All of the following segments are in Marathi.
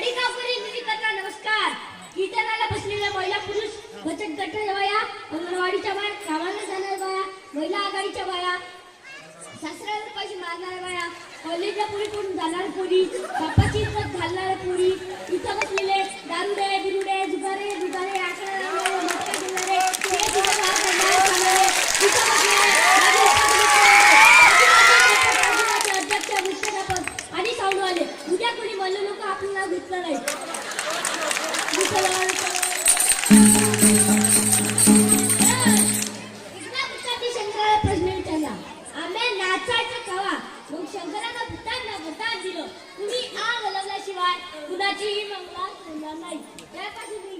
सगळी गावकरी निरीकरता नमस्कार. कीर्तनाला बसलेल्या महिला पुरुष बचत गटाच्या बाया, अंगणवाडीच्या बाया, कामाला जाणाऱ्या बाया, महिला आघाडीच्या बाया, सासऱ्याला रुपयाची मारणाऱ्या बाया, कॉलेजला पुरी करून जाणाऱ्या पोरी, बापाची इज्जत घालणाऱ्या पोरी, इथं बसलेले दारुडे, बिरुडे, जुगारे, जुगारे, आकडे लावणारे, मटका घेणारे, इथं बसलेले अध्यक्ष, मुख्याध्यापक आणि सावळवाले. उद्या कोणी म्हणलं लोक आपलं नाव घेतलं नाही. शंकराला प्रश्न विचारला, आम्ही नाचायचं कवा? मग शंकराला भूतान दिलं. तुम्ही आग लावल्याशिवाय कुणाचीही मंगळात होणार नाही. त्यापासून मी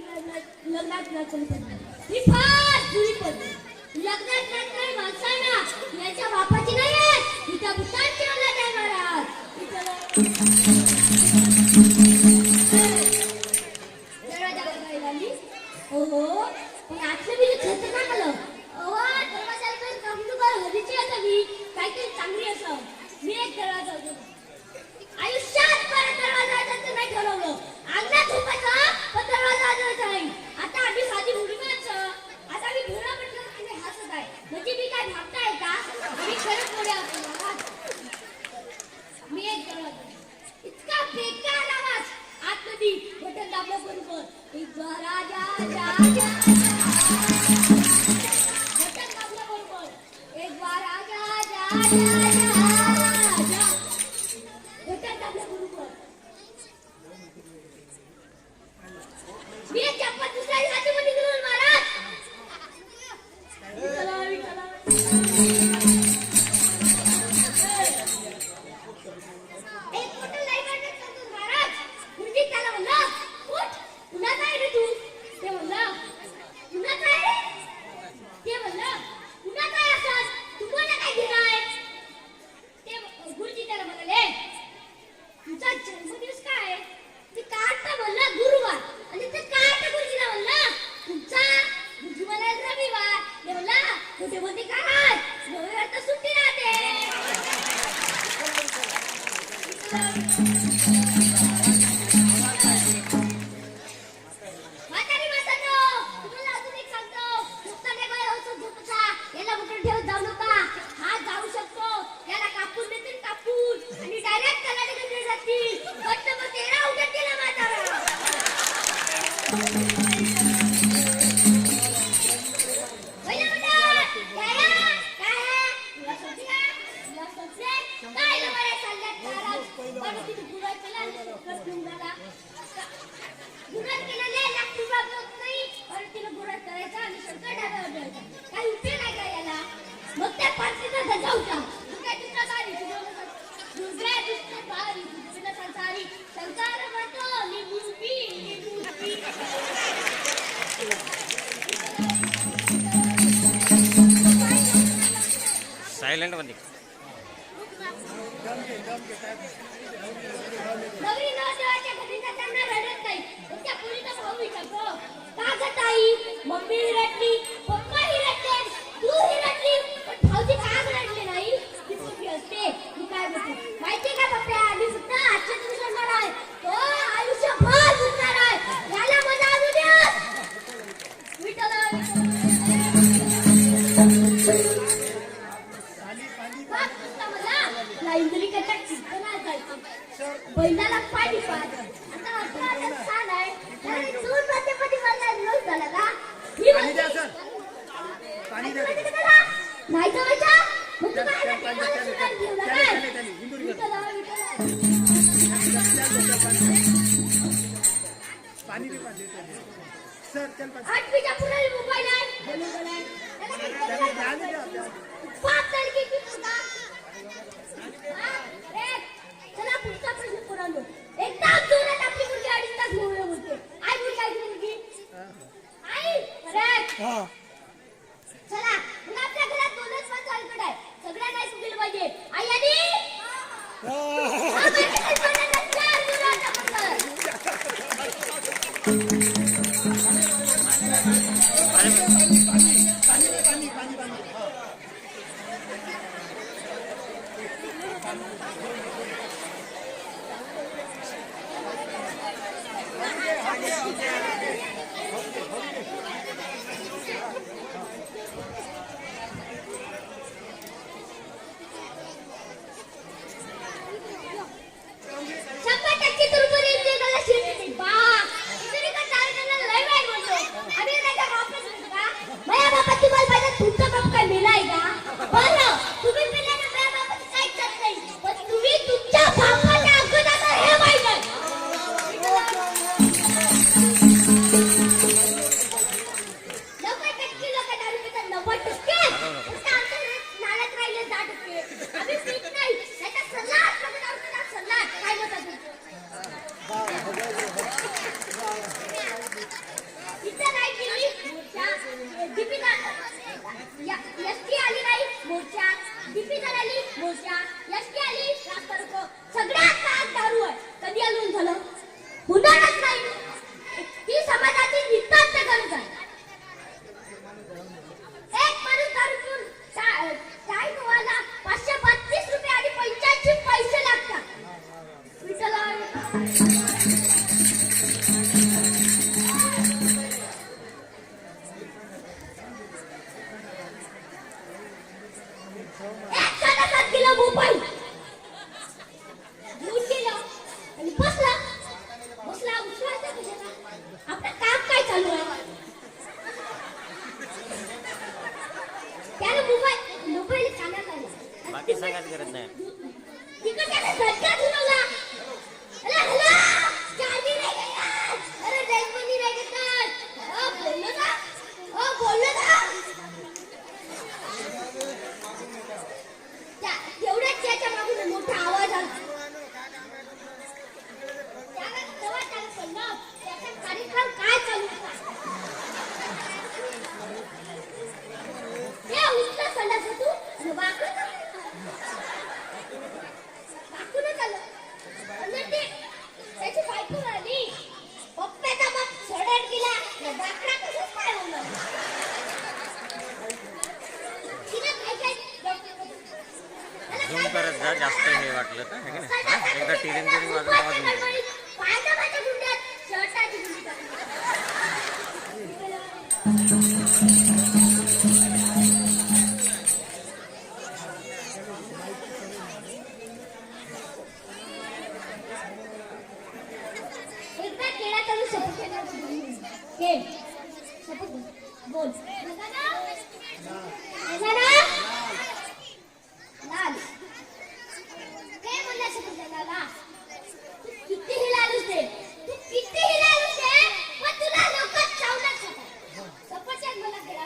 लग्नात नाचून पडली. ही फार जुनी पद्धत. लग्नात नाचणारी माणसांना याच्या बापाची नाही आहे, तिच्या भूतांची औलाद आहे महाराज. ओहो, पण आजचं मी खतरनाक आलं. दरवाजाला कमजोर हवीची असावी, काहीतरी चांगली असं. मी एक दरवाजा आयुष्यात परत दरवाजा नाही ठरवलं. अंगणात झोपायचं पण दरवाजा वाजवायचा नाही. आता आम्ही साधी मुली माणसं, आता मी भोळा म्हटलं तुम्ही हसत आहे. म्हणजे मी काय भागताय का? मी खरंच मोठे असतो. मी एक दरवाजा, इतका बेकार आवाज. आतमध्ये बटन दाबल्याबरोबर एक राजा राजा, बटन दाबल्याबरोबर एक राजा राजा, बटन दाबल्याबरोबर मी एक चप्पल दुसऱ्या हातीमध्ये घेऊन महाराज. एक मोठं लाईव्ह करतो महाराज. गुरुजी त्याला म्हणलं, उठ, पुन्हा काय रे तू? ते म्हणलं, पुन्हा काय? ते म्हणलं, पुन्हा काय असं? तुम्हाला काय घेणं आहे? ते गुरुजी त्याला म्हणाले, तुझा जन्मदिवस काय? ते काढता म्हणलं गुरुवार. आणि ते काढता गुरुजीला म्हणलं, तुमचा गुरुजी मला रविवार. ते म्हणलं, कुठे मध्ये काय? रविवार तर सुट्टी राहते. सायलेंट मध्ये नवरी नवरदेवाच्या घरी जाताना रडत नाही. त्या पोरीचा भाऊ विचारतो, का ग ताई? मम्मी रडली, पप्पा रडले, तू रडली, पण भाऊजी का रडले नाही? ती पोरगी असते. मी काय बोलते माहिती का पप्पा? मी फक्त आजच्या दिवशी रडणार आहे, तो आयुष्यभर रडणार आहे. याला मजा आणू द्या. बैलाला पाणी पाहत. आता वाटलं छान आहे. दूर मध्ये रोज झाला का? नाही जायचं. मग तू काय घेऊन आठवीच्या पुढे मोबाईल आहे. चला पुढचा प्रश्न पुरावलो. एकदम जोरात आपली मुलगी 2.5 तास मोबाईल बोलते. आई बोल काय मुलगी? आई करेक्ट. चला मग आपल्या घरात 2च माणसं अलकट आहे. सगळ्यांना सुटेल पाहिजे. आई आली. 90% लोक दारू पितात, 90%. फक्त आमच्या नाल्यात राहिले 10%. आम्ही पीत नाही. नाहीतर सल्लाट लोकं दारू पितात, सल्लाट. काय मत आहे तुमचं? इथं नाही केली मोर्चा, दीपिका एसटी आली नाही मोर्चा, दीपिका आली मोर्चा, एसटी आली रास्ता रोको. सगळ्यात महाग दारू आहे. कधी आंदोलन झालं? होणारच नाही. ही समाजाची नितांत गरज आहे. एक माणूस दारू पिऊन चाय गोवाला 532 रुपये आणि 85 पैसे लागतात. विठ्ठला एक 7.5 किलो मोबाईल घेऊन गेला आणि बसला उचलायचं कशाला? आपलं काम काय चालू आहे? त्याने मोबाईल कानात आला. बाकी सांगायची गरज नाही. तिकडे त्याने झटका दिला. हॅलो चार्जिंग नाही घेतात. अरे रेल्वेनी नाही घेतात. बोललो ना. तेवढ्याच त्याच्या मागून मोठा आवाज आला. त्याला तेव्हा त्याला कळलं त्याचा कार्यक्रम काय चालू होता. ते उठलं संडास तू वाकूनच आलं. आणि ते त्याची बायको आली. पप्प्याचा बाप सोडत गेला. वाकडा कसंच काय होणार? तिने काय झूम करत जा, जास्त हे वाटलं तर है की नाही. एकदा टिरिंग वाजत आवाज येऊन जाईल. पायाच्या माझ्या गुंड्यात शर्टाची गुंडी टाकली. एकदा केळा तळून शपथ घेणार केळ शपथ बोल लाल काय बोलला शपथ घ्यायला? तू कितीही लालूच दे, पण तुला लोकं चावणार सफरचंद मला केला.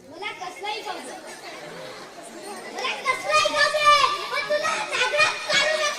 मला कसलाही खाऊ दे, पण तुला नागरात काढू नका.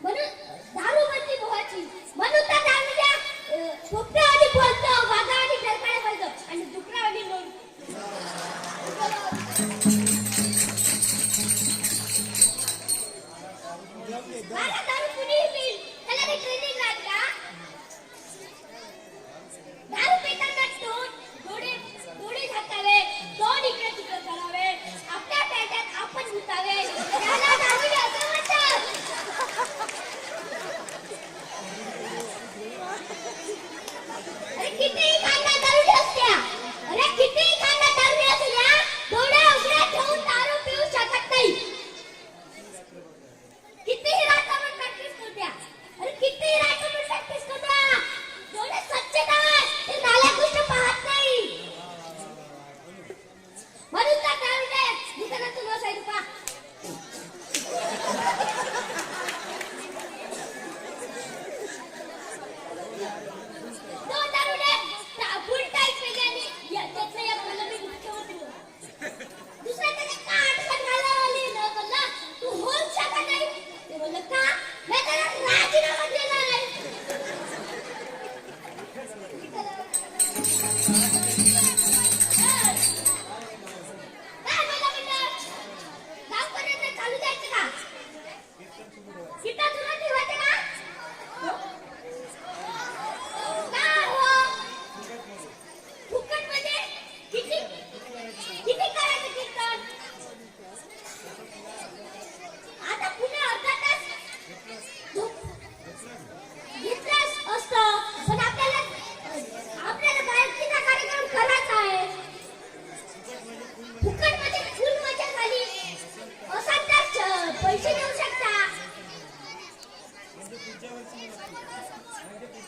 म्हणून दारू बंदी मोहाची. म्हणून त्या दारूच्या पोपट्यावानी बोलतो, वाघावानी डरकाळ्या बोलतो आणि डुकरावानी नोंद. मला दारू कुणी पिईल त्याला काही ट्रेनिंग राहत का? दारू पिताना डोळे झाकावे, तोंड इकडे तिकडे करावे, आपल्या पेट्यात आपण मुतावे, त्याला दारू असं म्हणतात. अरे कितीही खांदा दारू असत्या, डोळे उघडे ठेवून दारू पिऊ शकत नाही. कितीही रात्रभर प्रॅक्टिस करत्या, डोळे स्वच्छ ठेवा, ते नाल्या गोष्ट पाहत नाही. म्हणून तर दारूच्या दुकानातून बसायचं पा. दोन दारूने फुल टाईट पेल्याने त्यातलं एक मला मी ठेवून दिलं. दुसऱ्या त्याच्या काठ घालावली न बोलला तू होऊच शकत नाही. ते बोललं का? मी त्याला राजीनामा दिला नाही. काय बोला म्हणलं? गावपर्यंत चालू द्यायचं का? किती तुला ठेवायचं का? का हो? फुकटमध्ये किती करायचं कीर्तन? आता पुणे अर्धा तास पुढच्या वर्षी